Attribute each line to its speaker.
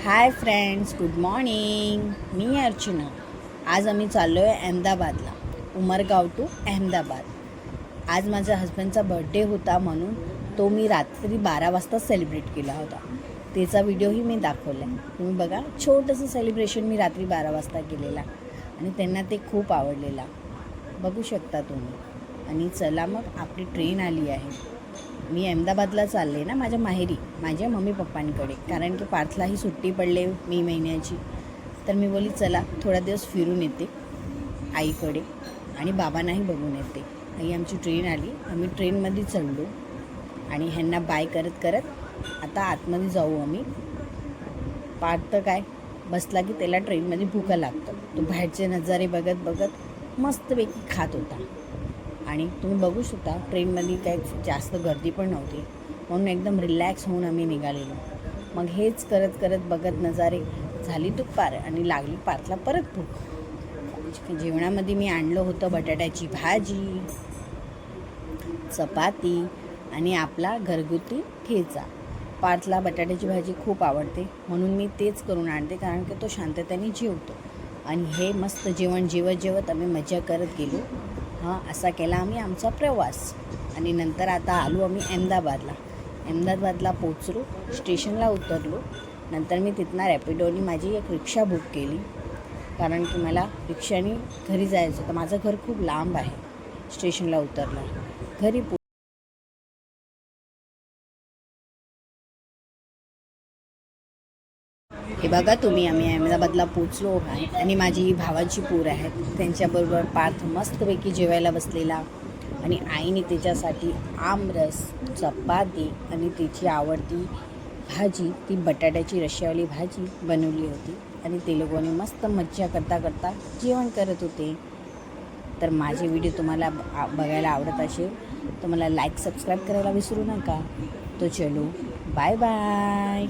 Speaker 1: हाय friends, good morning. मी अर्चना. आज आम्ही चाललो आहे अहमदाबादला, उमरगाव टू अहमदाबाद. आज माझ्या हस्बंडचा बर्थडे होता म्हणून तो मी रात्री 12 वाजता सेलिब्रेट केला होता. त्याचा व्हिडिओही मी दाखवला आहे. तुम्ही बघा, छोटंसं सेलिब्रेशन मी रात्री 12 वाजता केलेला आणि त्यांना ते खूप आवडलेला. बघू शकता तुम्ही. आणि चला मग, आपली ट्रेन आली आहे. मी अहमदाबादला चालले ना, माझ्या माहेरी, माझ्या मम्मी पप्पांकडे, कारण की पार्थलाही सुट्टी पडले मे महिन्याची. तर मी बोलली चला थोडा दिवस फिरून येते आईकडे आणि बाबांनाही बघून येते. आई आमची ट्रेन आली, आम्ही ट्रेनमध्ये चढलो आणि ह्यांना बाय करत करत आता आतमध्ये जाऊ आम्ही. पार्थ तर काय बसला की त्याला ट्रेनमध्ये भूक लागतं. तो बाहेरचे नजारे बघत बघत मस्तपैकी खात होता. आणि तुम्ही बघू शकता ट्रेनमध्ये काही जास्त गर्दी पण नव्हती, म्हणून एकदम रिलॅक्स होऊन आम्ही निघालेलो. मग हेच करत करत बघत नजारे झाली दुपार आणि लागली पार्थला परत भूक. जेवणामध्ये मी आणलं होतं बटाट्याची भाजी, चपाती आणि आपला घरगुती ठेचा. पार्थला बटाट्याची भाजी खूप आवडते म्हणून मी तेच करून आणते, कारण की तो शांततेने जेवतो. आणि हे मस्त जेवण जेवत आम्ही मजा करत गेलो. असा केला आम्ही आमचा प्रवास. आणि नंतर आता आलो आम्ही अहमदाबादला पोचलो, स्टेशनला उतरलो. नंतर मी तिथनं रॅपिडोनी माझी एक रिक्षा बुक केली, कारण की मला रिक्षाने घरी जायचं होतं. माझं घर खूप लांब आहे. स्टेशनला उतरला, घरी हे बघा तुम्ही, आम्ही अहमदाबादला पोचलो आहे. आणि माझी भावाची पोर आहेत, त्यांच्याबरोबर पार्थ मस्तपैकी जेवायला बसलेला. आणि आईने त्याच्यासाठी आमरस, चपाती आणि त्याची आवडती भाजी, ती बटाट्याची रश्श्यावाली भाजी बनवली होती. आणि ते लोकांनी मस्त मज्जा करता करता जेवण करत होते. तर माझे व्हिडिओ तुम्हाला बघायला आवडत असेल तर मला लाईक सबस्क्राईब करायला विसरू नका. तो चलो, बाय बाय.